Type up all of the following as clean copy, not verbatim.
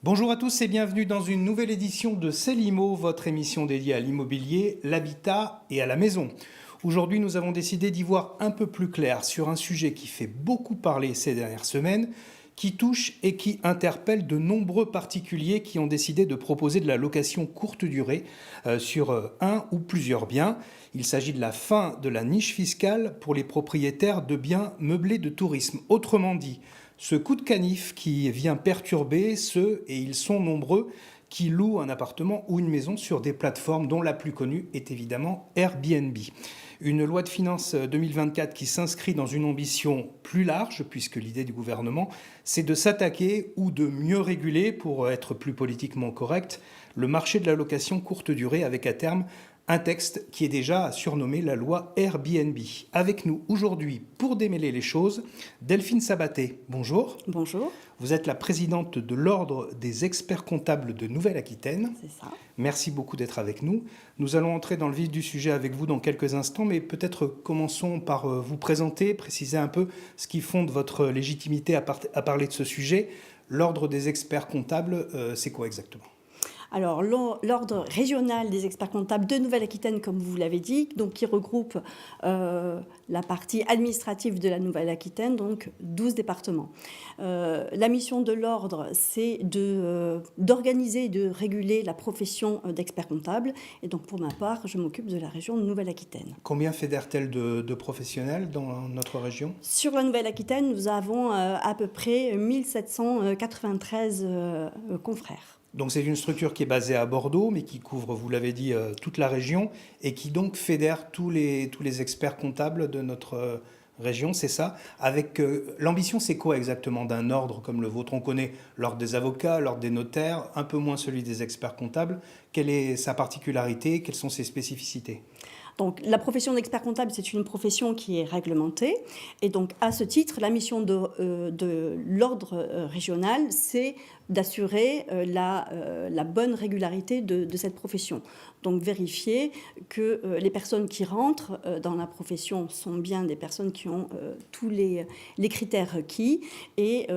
Bonjour à tous et bienvenue dans une nouvelle édition de C'est l'IMO, votre émission dédiée à l'immobilier, l'habitat et à la maison. Aujourd'hui, nous avons décidé d'y voir un peu plus clair sur un sujet qui fait beaucoup parler ces dernières semaines, qui touche et qui interpelle de nombreux particuliers qui ont décidé de proposer de la location courte durée sur un ou plusieurs biens. Il s'agit de la fin de la niche fiscale pour les propriétaires de biens meublés de tourisme. Autrement dit, ce coup de canif qui vient perturber ceux, et ils sont nombreux, qui louent un appartement ou une maison sur des plateformes dont la plus connue est évidemment Airbnb. Une loi de finances 2024 qui s'inscrit dans une ambition plus large, puisque l'idée du gouvernement, c'est de s'attaquer ou de mieux réguler, pour être plus politiquement correct, le marché de la location courte durée avec à terme un texte qui est déjà surnommé la loi Airbnb. Avec nous aujourd'hui pour démêler les choses, Delphine Sabaté. Bonjour. Bonjour. Vous êtes la présidente de l'Ordre des experts comptables de Nouvelle-Aquitaine. C'est ça. Merci beaucoup d'être avec nous. Nous allons entrer dans le vif du sujet avec vous dans quelques instants, mais peut-être commençons par vous présenter, préciser un peu ce qui fonde votre légitimité à parler de ce sujet. L'Ordre des experts comptables, c'est quoi exactement ? Alors, l'ordre régional des experts comptables de Nouvelle-Aquitaine, comme vous l'avez dit, donc qui regroupe la partie administrative de la Nouvelle-Aquitaine, donc 12 départements. La mission de l'ordre, c'est d'organiser et de réguler la profession d'expert comptable. Et donc, pour ma part, je m'occupe de la région de Nouvelle-Aquitaine. Combien fédère-t-elle de professionnels dans notre région ? Sur la Nouvelle-Aquitaine, nous avons à peu près 1793 confrères. Donc c'est une structure qui est basée à Bordeaux, mais qui couvre, vous l'avez dit, toute la région, et qui donc fédère tous les experts comptables de notre région, c'est ça. Avec l'ambition, c'est quoi exactement d'un ordre comme le vôtre ? On connaît l'ordre des avocats, l'ordre des notaires, un peu moins celui des experts comptables. Quelle est sa particularité ? Quelles sont ses spécificités ? Donc, la profession d'expert comptable, c'est une profession qui est réglementée. Et donc, à ce titre, la mission de l'ordre régional, c'est d'assurer la bonne régularité de cette profession. Donc, vérifier que les personnes qui rentrent dans la profession sont bien des personnes qui ont tous les critères requis et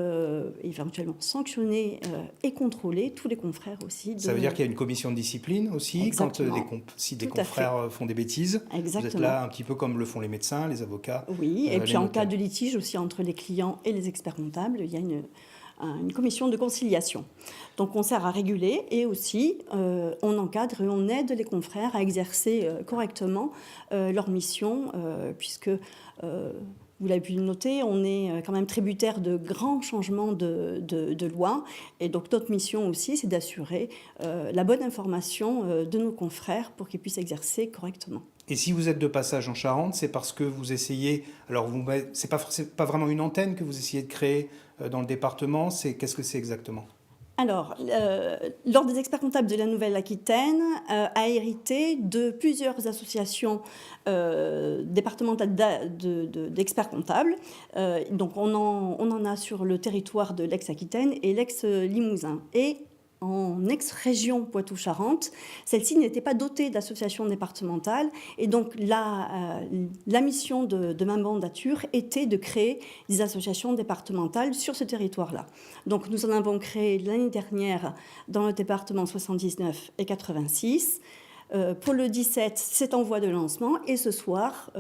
éventuellement sanctionner et contrôler tous les confrères aussi. Ça veut dire qu'il y a une commission de discipline aussi, Exactement. si des confrères font des bêtises. Exactement. Vous êtes là un petit peu comme le font les médecins, les avocats. Oui, et puis en notaires. cas de litige aussi entre les clients et les experts comptables, il y a une commission de conciliation. Donc on sert à réguler et aussi on encadre et on aide les confrères à exercer correctement leur mission, puisque vous l'avez pu le noter, on est quand même tributaire de grands changements de loi. Et donc notre mission aussi, c'est d'assurer la bonne information de nos confrères pour qu'ils puissent exercer correctement. Et si vous êtes de passage en Charente, c'est parce que vous essayez... Alors, c'est pas vraiment une antenne que vous essayez de créer dans le département. Qu'est-ce que c'est exactement ? Alors, l'Ordre des experts comptables de la Nouvelle-Aquitaine a hérité de plusieurs associations départementales d'experts comptables. Donc, on en a sur le territoire de l'ex-Aquitaine et l'ex-Limousin. Et en ex-région Poitou-Charentes, celle-ci n'était pas dotée d'associations départementales. Et donc, la mission de ma mandature était de créer des associations départementales sur ce territoire-là. Donc, nous en avons créé l'année dernière dans le département 79 et 86. Pour le 17, c'est en voie de lancement. Et ce soir,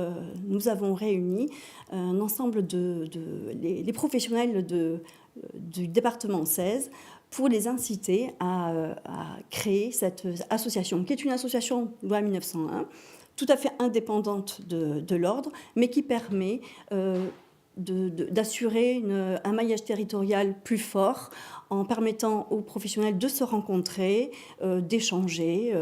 nous avons réuni un ensemble les professionnels du département 16 pour les inciter à créer cette association, qui est une association loi 1901, tout à fait indépendante de l'ordre, mais qui permet d'assurer un maillage territorial plus fort en permettant aux professionnels de se rencontrer, d'échanger.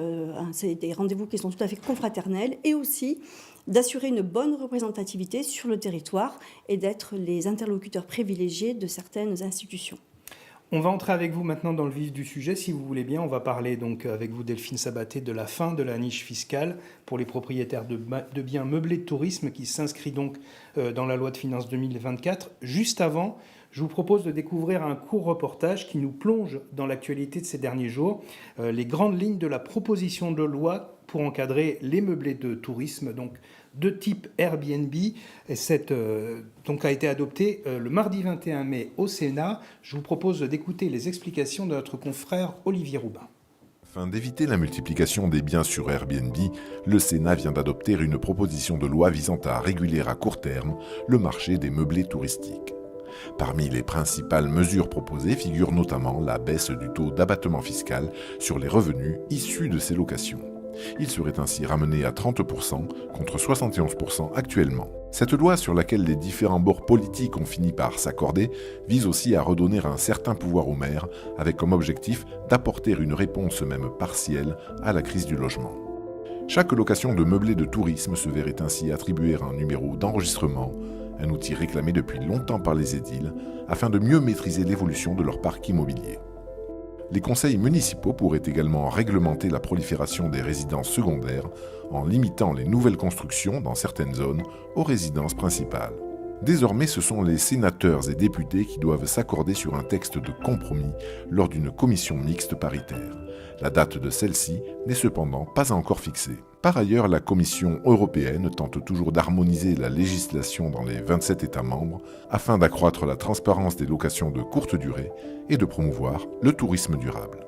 C'est des rendez-vous qui sont tout à fait confraternels et aussi d'assurer une bonne représentativité sur le territoire et d'être les interlocuteurs privilégiés de certaines institutions. On va entrer avec vous maintenant dans le vif du sujet, si vous voulez bien. On va parler donc avec vous, Delphine Sabaté, de la fin de la niche fiscale pour les propriétaires de biens meublés de tourisme qui s'inscrit donc dans la loi de finances 2024. Juste avant, je vous propose de découvrir un court reportage qui nous plonge dans l'actualité de ces derniers jours, les grandes lignes de la proposition de loi pour encadrer les meublés de tourisme, donc de type Airbnb. Et donc a été adoptée le mardi 21 mai au Sénat. Je vous propose d'écouter les explications de notre confrère Olivier Roubin. Afin d'éviter la multiplication des biens sur Airbnb, le Sénat vient d'adopter une proposition de loi visant à réguler à court terme le marché des meublés touristiques. Parmi les principales mesures proposées figure notamment la baisse du taux d'abattement fiscal sur les revenus issus de ces locations. Il serait ainsi ramené à 30% contre 71% actuellement. Cette loi, sur laquelle les différents bords politiques ont fini par s'accorder, vise aussi à redonner un certain pouvoir aux maires, avec comme objectif d'apporter une réponse même partielle à la crise du logement. Chaque location de meublés de tourisme se verrait ainsi attribuer un numéro d'enregistrement, un outil réclamé depuis longtemps par les édiles, afin de mieux maîtriser l'évolution de leur parc immobilier. Les conseils municipaux pourraient également réglementer la prolifération des résidences secondaires en limitant les nouvelles constructions dans certaines zones aux résidences principales. Désormais, ce sont les sénateurs et députés qui doivent s'accorder sur un texte de compromis lors d'une commission mixte paritaire. La date de celle-ci n'est cependant pas encore fixée. Par ailleurs, la Commission européenne tente toujours d'harmoniser la législation dans les 27 États membres afin d'accroître la transparence des locations de courte durée et de promouvoir le tourisme durable.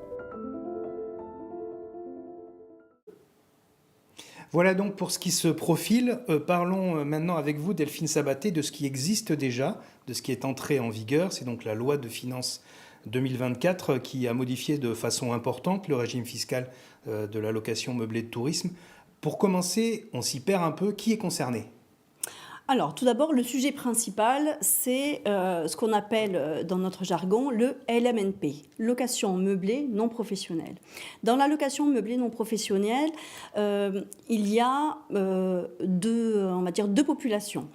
Voilà donc pour ce qui se profile. Parlons maintenant avec vous, Delphine Sabaté, de ce qui existe déjà, de ce qui est entré en vigueur. C'est donc la loi de finances 2024 qui a modifié de façon importante le régime fiscal de la location meublée de tourisme. Pour commencer, on s'y perd un peu. Qui est concerné ? Alors, tout d'abord, le sujet principal, c'est ce qu'on appelle dans notre jargon le LMNP, location meublée non professionnelle. Dans la location meublée non professionnelle, il y a deux populations.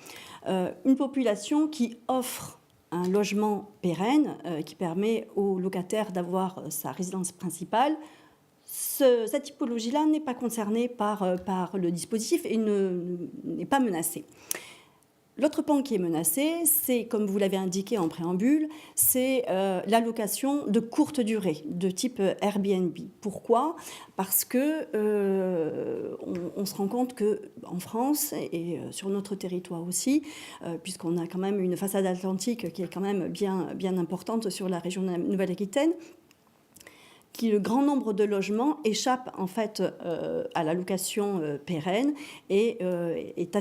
Une population qui offre un logement pérenne qui permet au locataire d'avoir sa résidence principale. Cette typologie-là n'est pas concernée par le dispositif et n'est pas menacée. L'autre pan qui est menacé, c'est, comme vous l'avez indiqué en préambule, c'est la location de courte durée, de type Airbnb. Pourquoi ? Parce que on se rend compte qu'en France et sur notre territoire aussi, puisqu'on a quand même une façade atlantique qui est quand même bien importante sur la région de la Nouvelle-Aquitaine, le grand nombre de logements échappent en fait à la location pérenne et est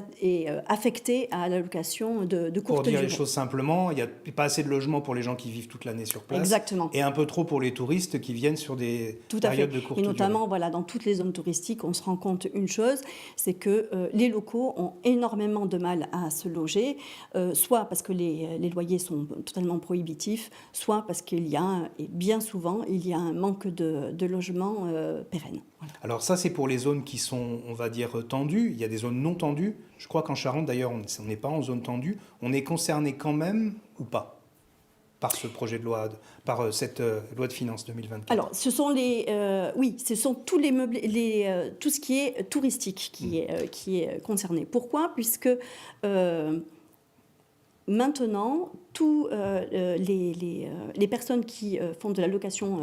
affecté à la location de courte durée. Pour dire les choses simplement, il n'y a pas assez de logements pour les gens qui vivent toute l'année sur place. Exactement. Et un peu trop pour les touristes qui viennent sur des périodes de courte durée. Et notamment, voilà, dans toutes les zones touristiques, on se rend compte une chose, c'est que les locaux ont énormément de mal à se loger, soit parce que les loyers sont totalement prohibitifs, soit parce qu'il y a, et bien souvent, il y a un manque de logements pérennes. Voilà. Alors ça, c'est pour les zones qui sont, on va dire, tendues. Il y a des zones non tendues. Je crois qu'en Charente, d'ailleurs, on n'est pas en zone tendue. On est concerné quand même ou pas par ce projet de loi, par cette loi de finances 2024 ? Alors, ce sont ce sont tous les meubles, tout ce qui est touristique qui est concerné. Pourquoi ? Puisque maintenant, tous les personnes qui font de la location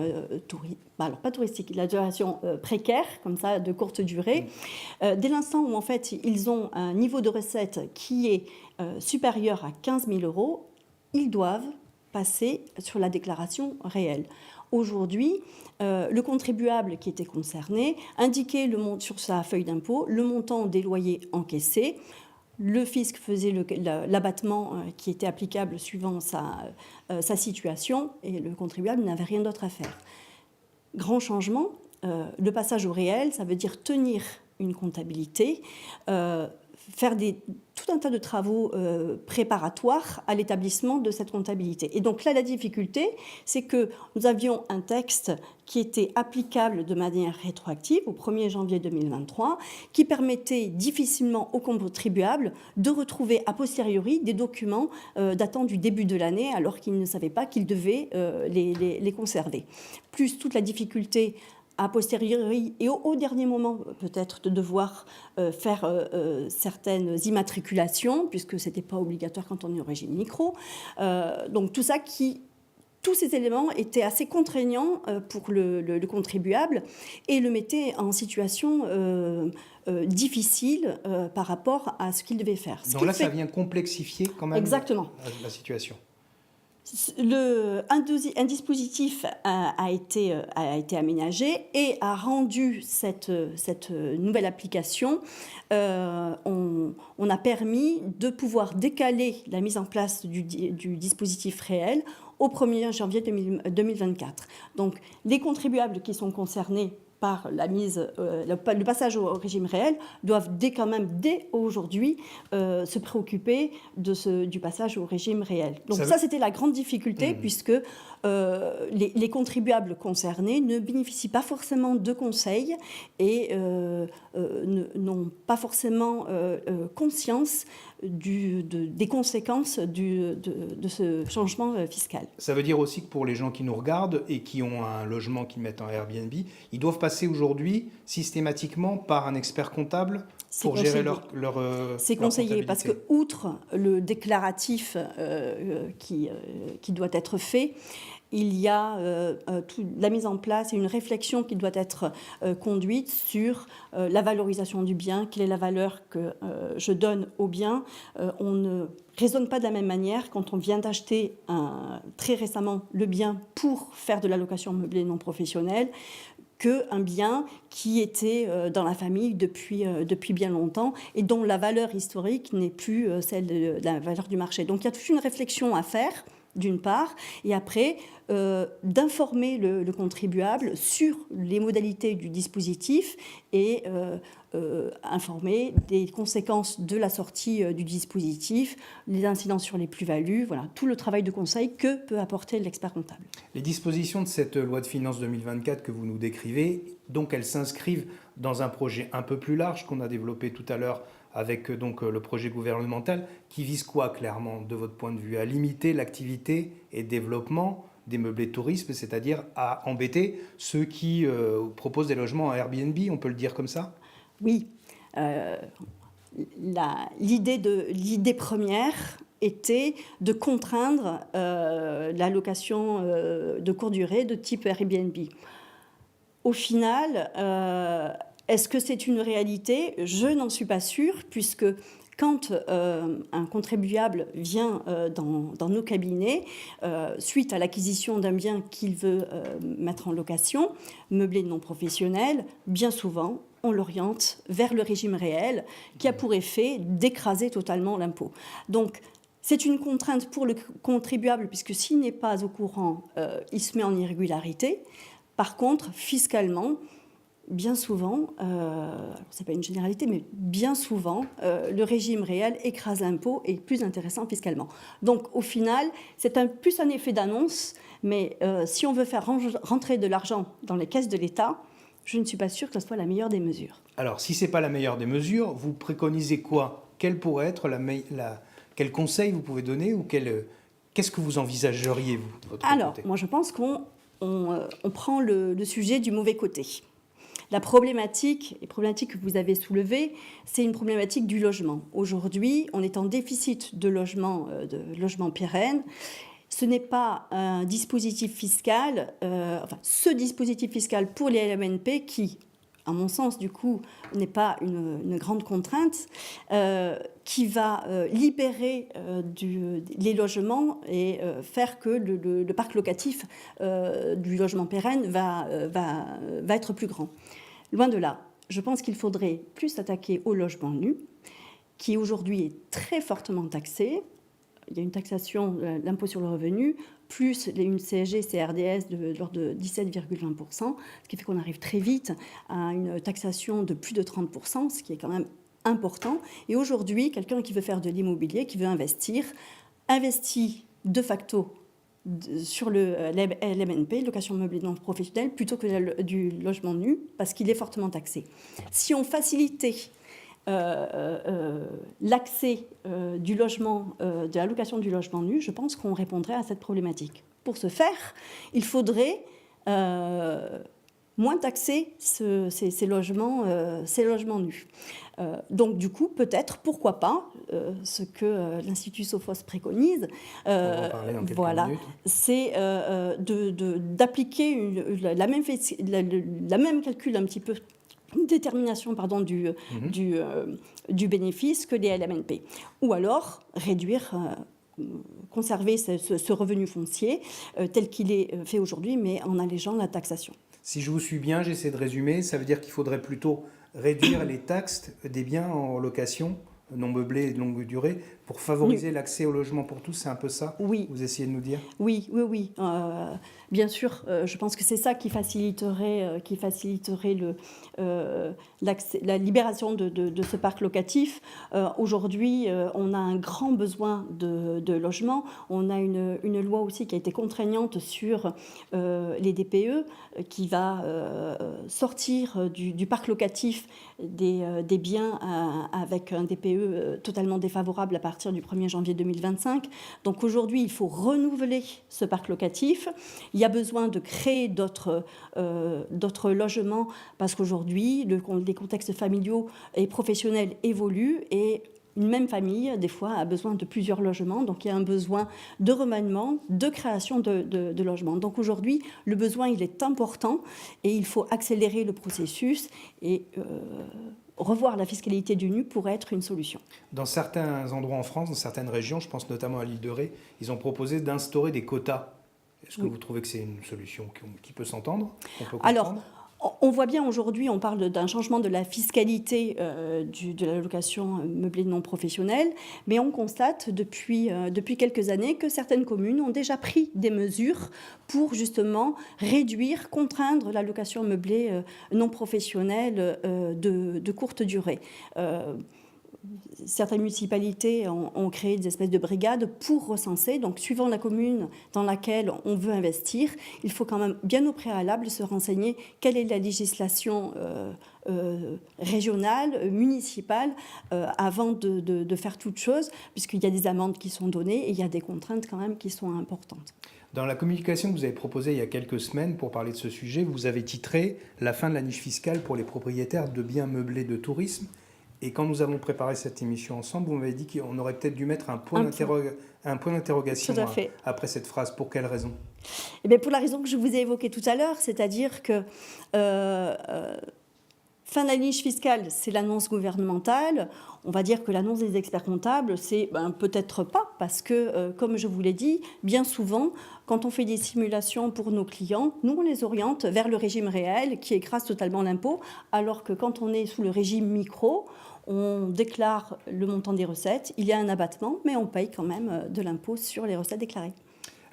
alors pas touristique, de la location précaire, comme ça, de courte durée, dès l'instant où en fait ils ont un niveau de recette qui est supérieur à 15 000 €, ils doivent passer sur la déclaration réelle. Aujourd'hui, le contribuable qui était concerné indiquait sur sa feuille d'impôt le montant des loyers encaissés. Le fisc faisait l'abattement qui était applicable suivant sa situation et le contribuable n'avait rien d'autre à faire. Grand changement, le passage au réel, ça veut dire tenir une comptabilité, faire tout un tas de travaux préparatoires à l'établissement de cette comptabilité. Et donc là, la difficulté, c'est que nous avions un texte qui était applicable de manière rétroactive au 1er janvier 2023, qui permettait difficilement aux contribuables de retrouver a posteriori des documents datant du début de l'année, alors qu'ils ne savaient pas qu'ils devaient les conserver. Plus toute la difficulté a posteriori et au dernier moment peut-être de devoir faire certaines immatriculations, puisque ce n'était pas obligatoire quand on est au régime micro. Donc tous ces éléments étaient assez contraignants pour le contribuable et le mettaient en situation difficile par rapport à ce qu'il devait faire. Donc là, ça vient complexifier quand même Exactement. La situation. Un dispositif a été aménagé et a rendu cette nouvelle application. On a permis de pouvoir décaler la mise en place du dispositif réel au 1er janvier 2024. Donc, les contribuables qui sont concernés par le passage au régime réel doivent quand même dès aujourd'hui se préoccuper du passage au régime réel. Donc ça c'était la grande difficulté puisque les contribuables concernés ne bénéficient pas forcément de conseils et n'ont pas forcément conscience des conséquences de ce changement fiscal. Ça veut dire aussi que pour les gens qui nous regardent et qui ont un logement qu'ils mettent en Airbnb, ils doivent passer aujourd'hui systématiquement par un expert comptable pour gérer leur C'est conseillé parce que, outre le déclaratif qui doit être fait, il y a la mise en place et une réflexion qui doit être conduite sur la valorisation du bien, quelle est la valeur que je donne au bien. On ne raisonne pas de la même manière quand on vient d'acheter très récemment le bien pour faire de la location meublée non professionnelle qu'un bien qui était dans la famille depuis bien longtemps et dont la valeur historique n'est plus celle de la valeur du marché. Donc il y a toute une réflexion à faire, d'une part, et après d'informer le contribuable sur les modalités du dispositif et informer des conséquences de la sortie du dispositif, les incidences sur les plus-values, voilà, tout le travail de conseil que peut apporter l'expert comptable. Les dispositions de cette loi de finances 2024 que vous nous décrivez, donc elles s'inscrivent dans un projet un peu plus large qu'on a développé tout à l'heure avec donc le projet gouvernemental qui vise quoi clairement de votre point de vue? À limiter l'activité et le développement des meublés de tourisme, c'est-à-dire à embêter ceux qui proposent des logements en Airbnb, on peut le dire comme ça? Oui. L'idée première était de contraindre la location de courte durée de type Airbnb. Au final, est-ce que c'est une réalité? Je n'en suis pas sûre, puisque quand un contribuable vient dans nos cabinets, suite à l'acquisition d'un bien qu'il veut mettre en location, meublé non professionnel, bien souvent, on l'oriente vers le régime réel, qui a pour effet d'écraser totalement l'impôt. Donc, c'est une contrainte pour le contribuable, puisque s'il n'est pas au courant, il se met en irrégularité. Par contre, fiscalement, bien souvent, c'est pas une généralité, mais bien souvent, le régime réel écrase l'impôt et est plus intéressant fiscalement. Donc, au final, c'est plus un effet d'annonce, mais si on veut faire rentrer de l'argent dans les caisses de l'État, je ne suis pas sûre que ce soit la meilleure des mesures. Alors, si ce n'est pas la meilleure des mesures, vous préconisez quoi? Quel pourrait être quel conseil vous pouvez donner ou qu'est-ce que vous envisageriez, vous, de votre Alors, côté? moi, je pense qu'on prend le sujet du mauvais côté. La problématique que vous avez soulevée, c'est une problématique du logement. Aujourd'hui, on est en déficit de logement pérenne. Ce n'est pas un dispositif fiscal, ce dispositif fiscal pour les LMNP qui, à mon sens, du coup, n'est pas une grande contrainte, qui va libérer les logements et faire que le parc locatif du logement pérenne va être plus grand. Loin de là, je pense qu'il faudrait plus s'attaquer au logement nu, qui aujourd'hui est très fortement taxé. Il y a une taxation de l'impôt sur le revenu, plus une CSG-CRDS de l'ordre de 17,20%, ce qui fait qu'on arrive très vite à une taxation de plus de 30%, ce qui est quand même important. Et aujourd'hui, quelqu'un qui veut faire de l'immobilier, qui veut investit de facto sur le LMNP, location meublée non professionnelle, plutôt que du logement nu, parce qu'il est fortement taxé. Si on facilitait l'accès du logement, de la location du logement nu, je pense qu'on répondrait à cette problématique. Pour ce faire, il faudrait moins taxer ces logements nus. Donc du coup, peut-être, pourquoi pas, ce que l'Institut Sophos préconise, voilà, c'est d'appliquer la même calcul un petit peu détermination du bénéfice que les LMNP. Ou alors réduire, conserver ce revenu foncier tel qu'il est fait aujourd'hui, mais en allégeant la taxation. Si je vous suis bien, j'essaie de résumer, ça veut dire qu'il faudrait plutôt réduire les taxes des biens en location non meublés et de longue durée pour favoriser l'accès au logement pour tous, c'est un peu ça Oui. Vous essayez de nous dire? Oui. Bien sûr, je pense que c'est ça qui faciliterait la libération de ce parc locatif. Aujourd'hui, on a un grand besoin de logements. On a une loi aussi qui a été contraignante sur les DPE, qui va sortir du parc locatif des biens avec un DPE totalement défavorable à partir du 1er janvier 2025. Donc aujourd'hui, il faut renouveler ce parc locatif. Il y a besoin de créer d'autres logements parce qu'aujourd'hui, les contextes familiaux et professionnels évoluent et une même famille, des fois, a besoin de plusieurs logements. Donc, il y a un besoin de remaniement, de création de logements. Donc, aujourd'hui, le besoin, il est important et il faut accélérer le processus et revoir la fiscalité du nu pourrait être une solution. Dans certains endroits en France, dans certaines régions, je pense notamment à l'île de Ré, ils ont proposé d'instaurer des quotas. Est-ce que vous trouvez que c'est une solution qui peut s'entendre, qu'on peut comprendre? Alors, on voit bien aujourd'hui, on parle d'un changement de la fiscalité de la location meublée non professionnelle, mais on constate depuis quelques années que certaines communes ont déjà pris des mesures pour justement réduire, contraindre la location meublée non professionnelle de courte durée. Certaines municipalités ont créé des espèces de brigades pour recenser. Donc, suivant la commune dans laquelle on veut investir, il faut quand même bien au préalable se renseigner quelle est la législation régionale, municipale, avant de faire toute chose, puisqu'il y a des amendes qui sont données et il y a des contraintes quand même qui sont importantes. Dans la communication que vous avez proposée il y a quelques semaines pour parler de ce sujet, vous avez titré « La fin de la niche fiscale pour les propriétaires de biens meublés de tourisme ». Et quand nous avons préparé cette émission ensemble, vous m'avez dit qu'on aurait peut-être dû mettre un point d'interrogation après cette phrase. Pour quelle raison? Eh bien, pour la raison que je vous ai évoquée tout à l'heure, c'est-à-dire que fin de la niche fiscale, c'est l'annonce gouvernementale. On va dire que l'annonce des experts comptables, c'est peut-être pas, parce que, comme je vous l'ai dit, bien souvent, quand on fait des simulations pour nos clients, nous, on les oriente vers le régime réel qui écrase totalement l'impôt, alors que quand on est sous le régime micro, on déclare le montant des recettes, il y a un abattement, mais on paye quand même de l'impôt sur les recettes déclarées.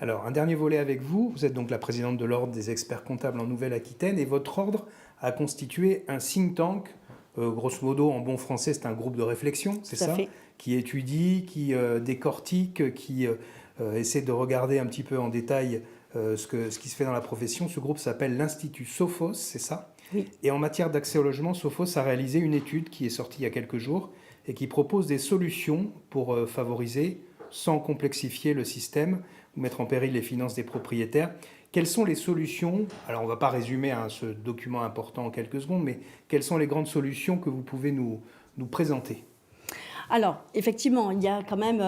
Alors, un dernier volet avec vous. Vous êtes donc la présidente de l'Ordre des experts comptables en Nouvelle-Aquitaine et votre ordre a constitué un think tank. Grosso modo, en bon français, c'est un groupe de réflexion, c'est ça? Qui étudie, qui décortique, qui essaie de regarder un petit peu en détail ce qui se fait dans la profession. Ce groupe s'appelle l'Institut Sophos, c'est ça? Oui. Et en matière d'accès au logement, Sophos a réalisé une étude qui est sortie il y a quelques jours et qui propose des solutions pour favoriser, sans complexifier le système, ou mettre en péril les finances des propriétaires. Quelles sont les solutions? Alors, on ne va pas résumer ce document important en quelques secondes, mais quelles sont les grandes solutions que vous pouvez nous présenter? Alors, effectivement, il y a quand même,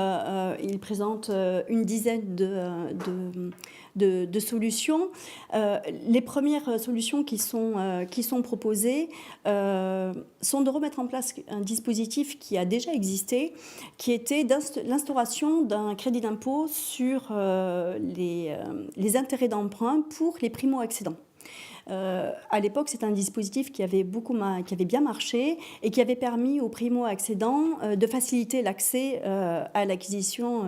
il présente une dizaine de solutions. Les premières solutions qui sont proposées sont de remettre en place un dispositif qui a déjà existé, qui était l'instauration d'un crédit d'impôt sur les intérêts d'emprunt pour les primo-accédants. À l'époque, c'est un dispositif qui avait bien marché et qui avait permis aux primo-accédants de faciliter l'accès à l'acquisition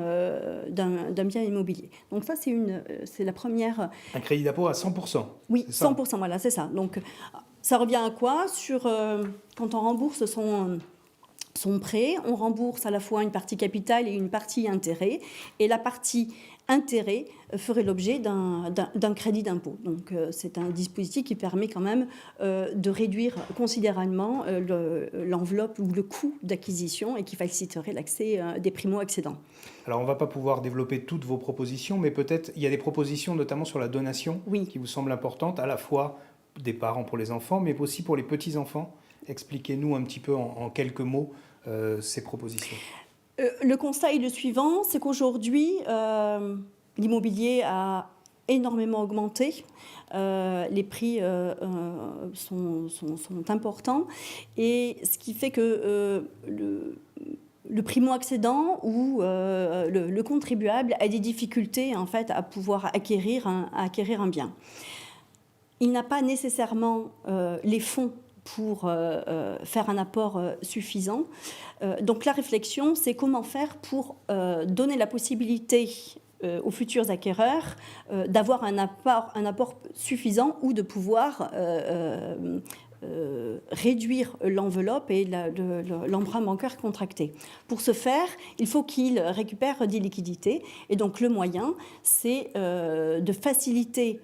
d'un bien immobilier. Donc ça, c'est la première... Un crédit d'impôt à 100%. Oui, 100%, voilà, c'est ça. Donc ça revient à quoi? Quand on rembourse son prêt, on rembourse à la fois une partie capitale et une partie intérêt. Et la partie intérêt ferait l'objet d'un crédit d'impôt. Donc c'est un dispositif qui permet quand même de réduire considérablement l'enveloppe ou le coût d'acquisition et qui faciliterait l'accès des primo-accédants. Alors on ne va pas pouvoir développer toutes vos propositions, mais peut-être il y a des propositions notamment sur la donation qui vous semblent importantes, à la fois des parents pour les enfants, mais aussi pour les petits-enfants. Expliquez-nous un petit peu en quelques mots ces propositions. Le constat est le suivant, c'est qu'aujourd'hui, l'immobilier a énormément augmenté. Les prix sont importants. Et ce qui fait que le primo-accédant ou le contribuable a des difficultés en fait, à pouvoir acquérir un bien. Il n'a pas nécessairement les fonds pour faire un apport suffisant. Donc la réflexion, c'est comment faire pour donner la possibilité aux futurs acquéreurs d'avoir un apport suffisant ou de pouvoir réduire l'enveloppe et l'emprunt bancaire contracté. Pour ce faire, il faut qu'ils récupèrent des liquidités. Et donc le moyen, c'est de faciliter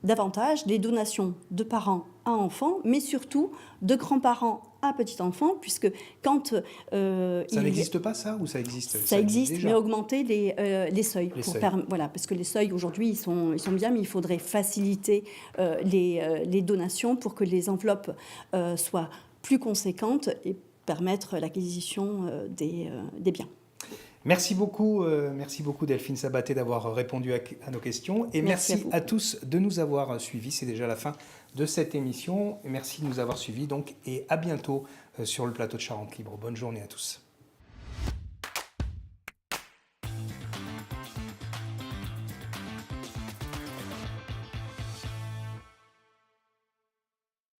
davantage les donations de parents à enfants, mais surtout de grands-parents à petit-enfant, puisque quand... ça n'existe pas, ça, ou ça existe? Ça existe, déjà. mais augmenter les seuils. Voilà, parce que les seuils, aujourd'hui, ils sont bien, mais il faudrait faciliter les donations pour que les enveloppes soient plus conséquentes et permettre l'acquisition des biens. Merci beaucoup Delphine Sabaté d'avoir répondu à nos questions et merci à tous de nous avoir suivis. C'est déjà la fin de cette émission. Merci de nous avoir suivis donc, et à bientôt sur le plateau de Charente Libre. Bonne journée à tous.